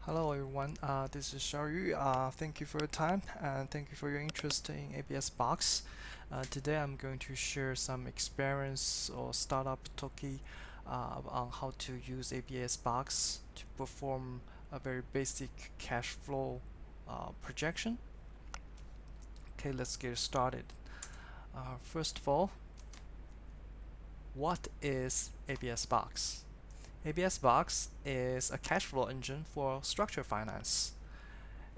Hello everyone, this is Xiaoyu. Thank you for your time and thank you for your interest in ABS Box. Today I'm going to share some experience or startup talkie on how to use ABS Box to perform a very basic cash flow projection. Okay, let's get started. First of all, what is ABS Box? ABS Box is a cash flow engine for structured finance.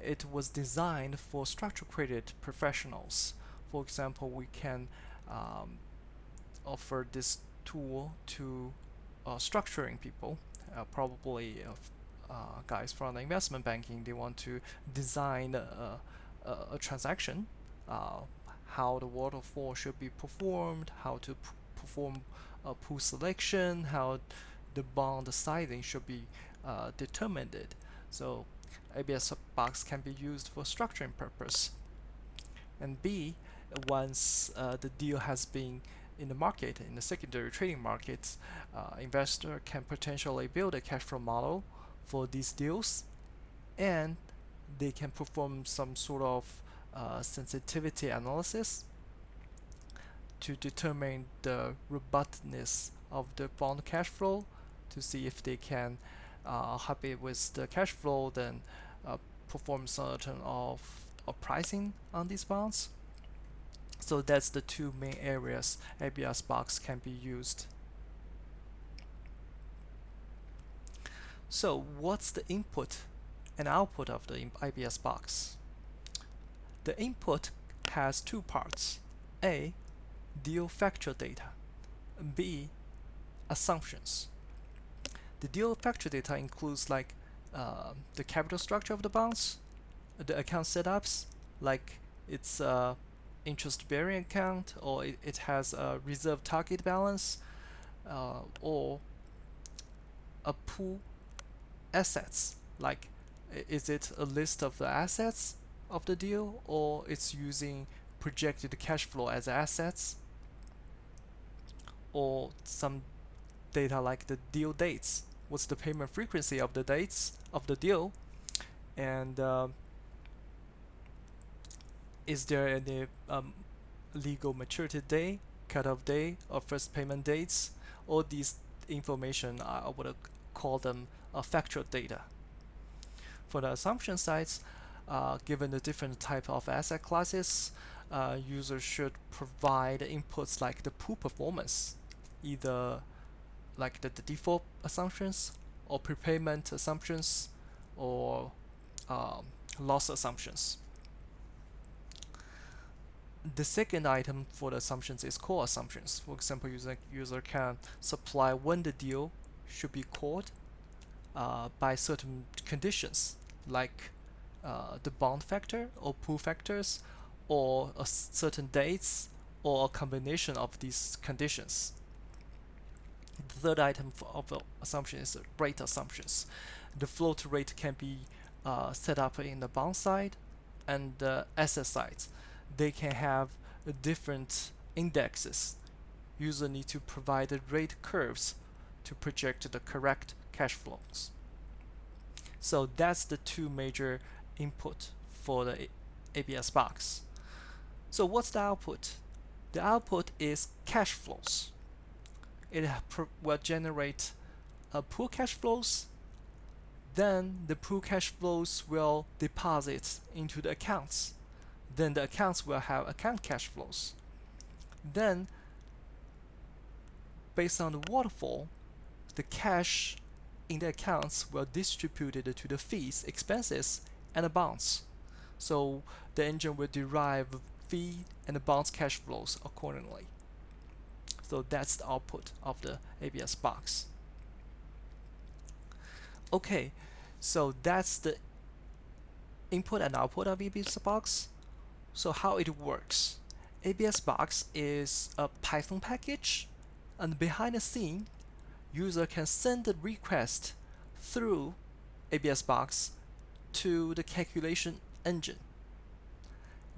It was designed for structured credit professionals. For example, we can um, offer this tool to structuring people, probably guys from the investment banking. They want to design a transaction, uh, how the waterfall should be performed, how to perform a pool selection, how the bond sizing should be determined. So ABS box can be used for structuring purpose. And B, once the deal has been in the market, in the secondary trading markets, investor can potentially build a cash flow model for these deals, and they can perform some sort of sensitivity analysis to determine the robustness of the bond cash flow to see if they can happy with the cash flow, then uh, perform certain of pricing on these bonds. So that's the two main areas ABS box can be used. So what's the input and output of the IBS box? The input has two parts: A, deal factual data, B, assumptions. The deal factual data includes like the capital structure of the bonds, the account setups, like it's interest bearing account, or it has a reserve target balance, or a pool assets, like is it a list of the assets of the deal, or it's using projected cash flow as assets, or some data like the deal dates, what's the payment frequency of the dates of the deal, and is there any legal maturity day, cutoff day, or first payment dates. All these information, I would call them factual data. For the assumption sides, given the different type of asset classes, users should provide inputs like the pool performance, either like the default assumptions or prepayment assumptions or um, loss assumptions. The second item for the assumptions is call assumptions. For example, user can supply when the deal should be called by certain conditions, like the bond factor or pool factors, or a certain dates, or a combination of these conditions. The third item of the assumption is rate assumptions. The float rate can be set up in the bond side and the asset side. They can have different indexes. User need to provide the rate curves to project the correct cash flows. So that's the two major input for the ABS box. So what's the output? The output is cash flows. It will generate pool cash flows. Then the pool cash flows will deposit into the accounts. Then the accounts will have account cash flows. Then, based on the waterfall, the cash in the accounts will distributed to the fees, expenses, and the bonds. So the engine will derive fee and the bonds cash flows accordingly. So that's the output of the ABS box. Okay, so that's the input and output of ABS box. So how it works? ABS box is a Python package, and behind the scene, user can send the request through ABS box to the calculation engine.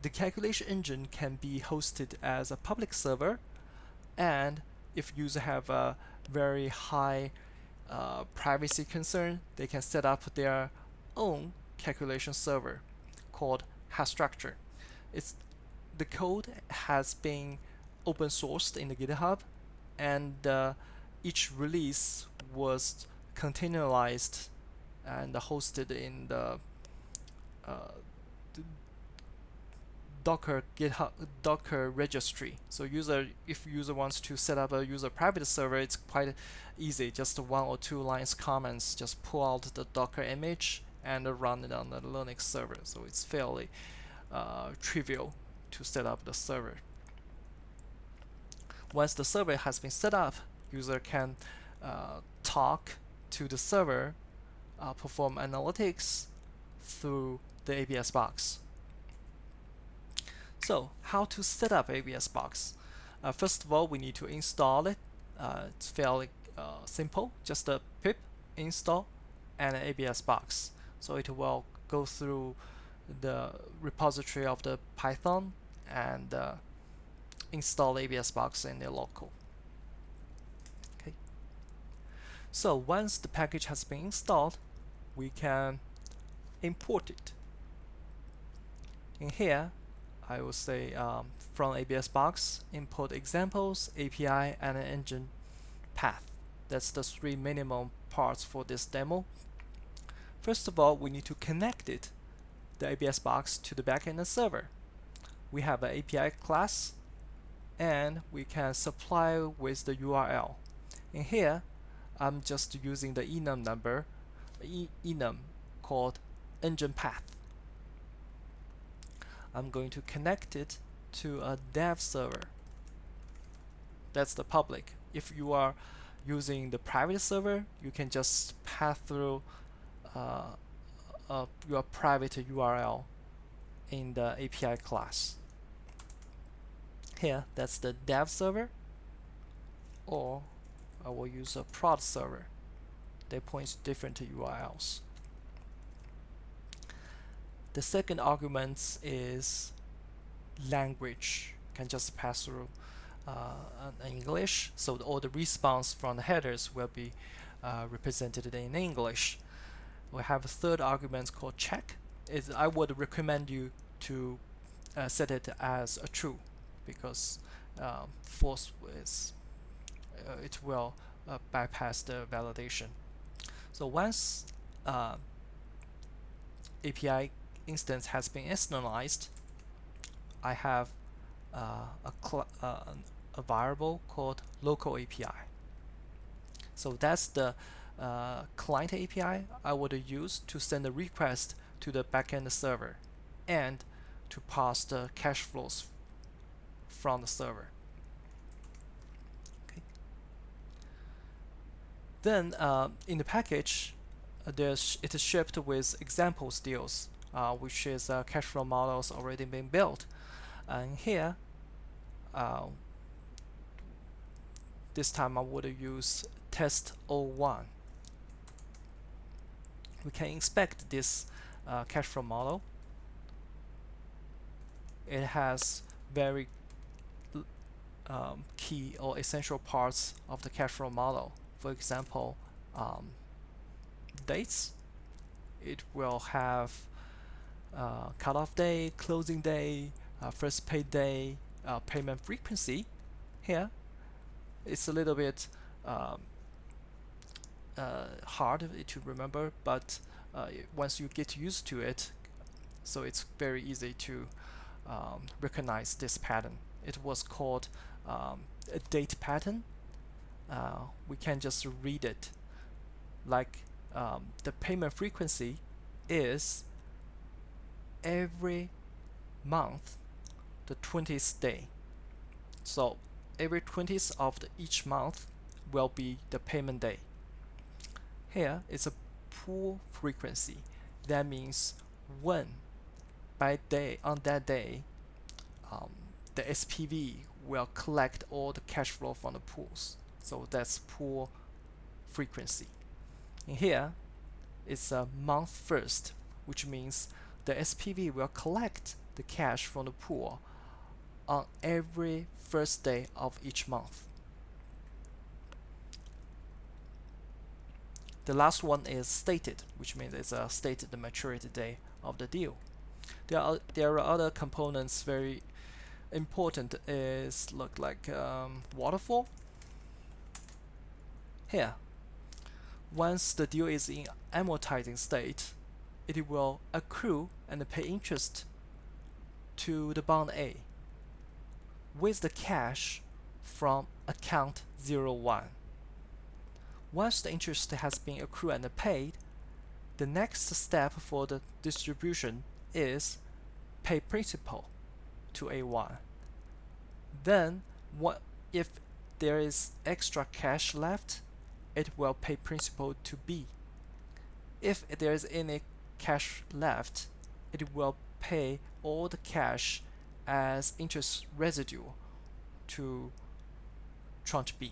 The calculation engine can be hosted as a public server, and if user have a very high privacy concern, they can set up their own calculation server called hash structure. It's the code has been open sourced in the GitHub, and each release was containerized and hosted in the uh, Docker GitHub Docker registry. So if user wants to set up a user private server, it's quite easy. Just one or two lines comments, just pull out the Docker image and run it on the Linux server. So it's fairly trivial to set up the server. Once the server has been set up, user can talk to the server, perform analytics through the ABS box. So how to set up ABS box? First of all, we need to install it. It's fairly simple, just a pip install and an ABS box. So it will go through the repository of the Python and install ABS box in the local. Okay. So once the package has been installed, we can import it. In here, I will say from ABS box, import examples, API, and an engine path. That's the three minimum parts for this demo. First of all, we need to connect the ABS box to the backend server. We have an API class, and we can supply with the URL. In here, I'm just using the enum number, enum called engine path. I'm going to connect it to a dev server. That's the public. If you are using the private server, you can just pass through your private URL in the API class. Here, that's the dev server, or I will use a prod server. They point to different URLs. The second argument is language. Can just pass through English, so all the response from the headers will be represented in English. We have a third argument called check. I would recommend you to set it as a true, because false is it will bypass the validation. So once API instance has been externalized, I have a variable called local API. So that's the client API I would use to send a request to the backend server and to pass the cash flows from the server. Okay. Then in the package, it is shipped with example deals, which is cash flow models already been built. And here, this time I would use test 01. We can inspect this cash flow model. It has very key or essential parts of the cash flow model. For example, dates. It will have cutoff day, closing day, first paid day, payment frequency. Here, it's a little bit hard to remember, but once you get used to it, so it's very easy to recognize this pattern. It was called a date pattern. We can just read it like the payment frequency is every month the 20th day. So every 20th of each month will be the payment day. Here it's a pool frequency. That means when by day on that day the SPV will collect all the cash flow from the pools. So that's pool frequency. In here it's a month first, which means the SPV will collect the cash from the pool on every first day of each month. The last one is stated, which means it's a stated the maturity date of the deal. There are other components very important is look like waterfall. Here, once the deal is in amortizing state, it will accrue and pay interest to the bond A with the cash from account 01. Once the interest has been accrued and paid, the next step for the distribution is pay principal to A1. Then, what if there is extra cash left, it will pay principal to B. If there is any cash left, it will pay all the cash as interest residue to tranche B.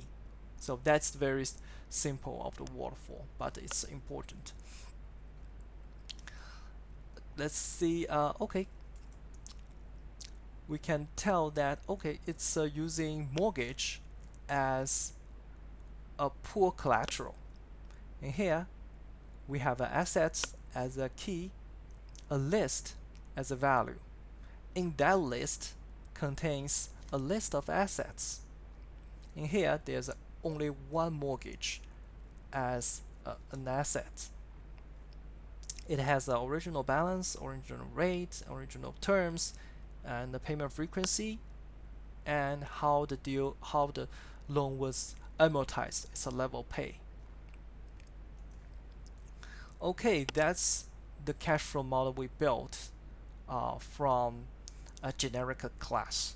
So that's very simple of the waterfall, but it's important. Let's see. Okay, we can tell that okay, it's using mortgage as a pool collateral. And here we have assets as a key, a list as a value. In that list contains a list of assets. In here there's only one mortgage as an asset. It has the original balance, original rate, original terms, and the payment frequency, and how the loan was amortized. It's a level pay. Okay, that's the cash flow model we built from a generic class.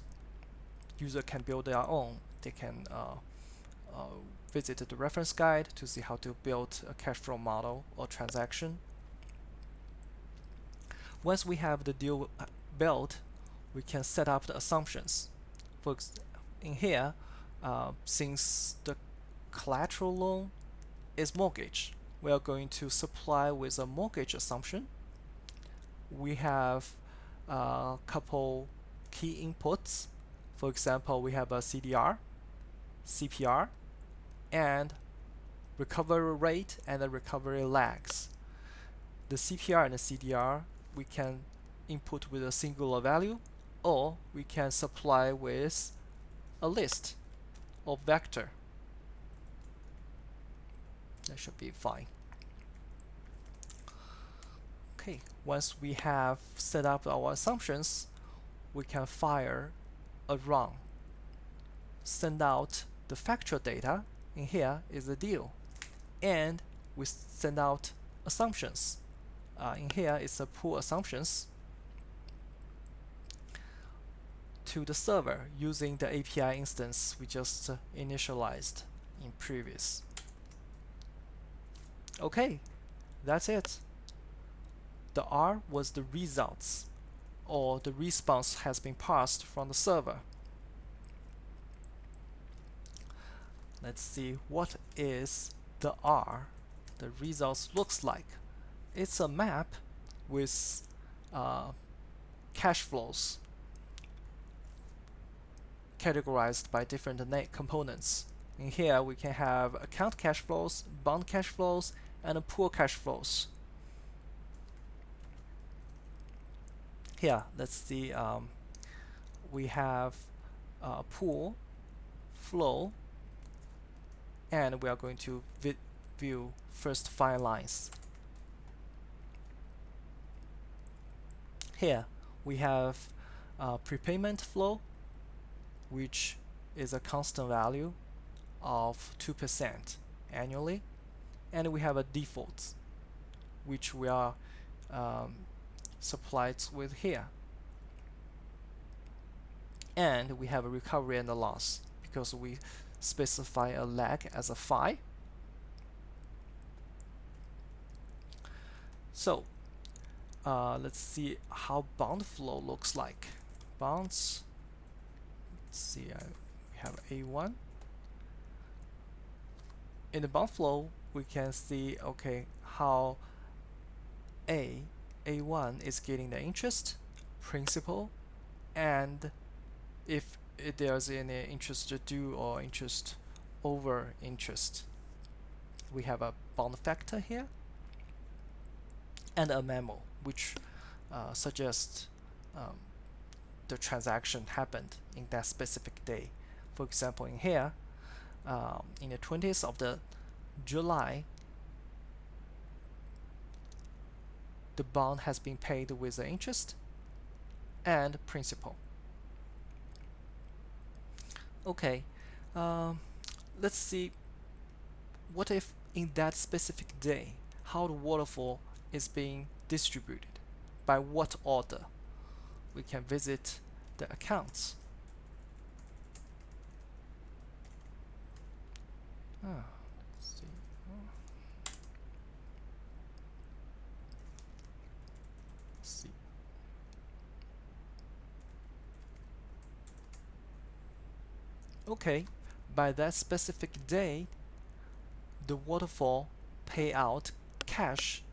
User can build their own. They can visit the reference guide to see how to build a cash flow model or transaction. Once we have the deal built, we can set up the assumptions. In here, since the collateral loan is mortgage, we are going to supply with a mortgage assumption. We have a couple key inputs. For example, we have a CDR, CPR, and recovery rate and the recovery lags. The CPR and the CDR we can input with a singular value, or we can supply with a list or vector. That should be fine. Okay, once we have set up our assumptions, we can fire a run. Send out the factual data. In here is the deal, and we send out assumptions. In here is the pool assumptions to the server using the API instance we just initialized in previous. Okay, that's it. The R was the results, or the response has been passed from the server. Let's see what is the R. The results looks like. It's a map with cash flows categorized by different components. In here we can have account cash flows, bond cash flows, and pool cash flows. Here, let's see, we have pool, flow, and we are going to view first 5 lines. Here we have prepayment flow, which is a constant value of 2% annually, and we have a default, which we are supplied with here, and we have a recovery and a loss because we specify a lag as a phi. So let's see how bond flow looks like. Bonds, let's see, we have A1. In the bond flow we can see okay how A1 is getting the interest, principal, and if there's any interest due or interest over interest. we have a bound factor here and a memo which suggests um, the transaction happened in that specific day. For example, in here, in the 20th of the July, the bond has been paid with the interest and principal. Okay, um, let's see what if in that specific day how the waterfall is being distributed, by what order. We can visit the accounts. Let's see. Let's see. Okay, by that specific day, the waterfall pay out cash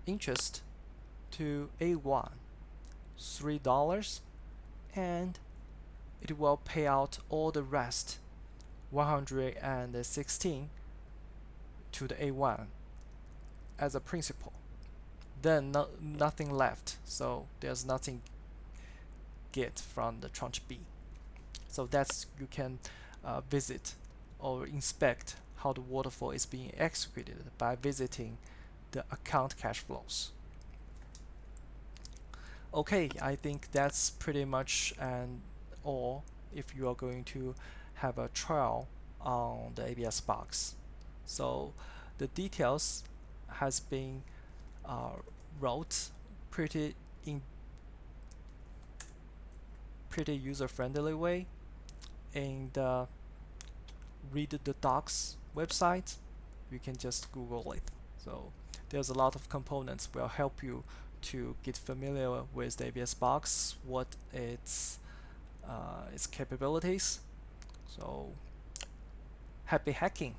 interest to A1 $3, and it will pay out all the rest 116 to the A1 as a principal. Then nothing left, so there's nothing get from the tranche B. So that's you can visit or inspect how the waterfall is being executed by visiting the account cash flows. Okay, I think that's pretty much all if you are going to have a trial on the ABS box. So the details has been wrote pretty in pretty user-friendly way in the read the docs website. You can just Google it. So there's a lot of components will help you to get familiar with the ABS box, what its capabilities. So happy hacking!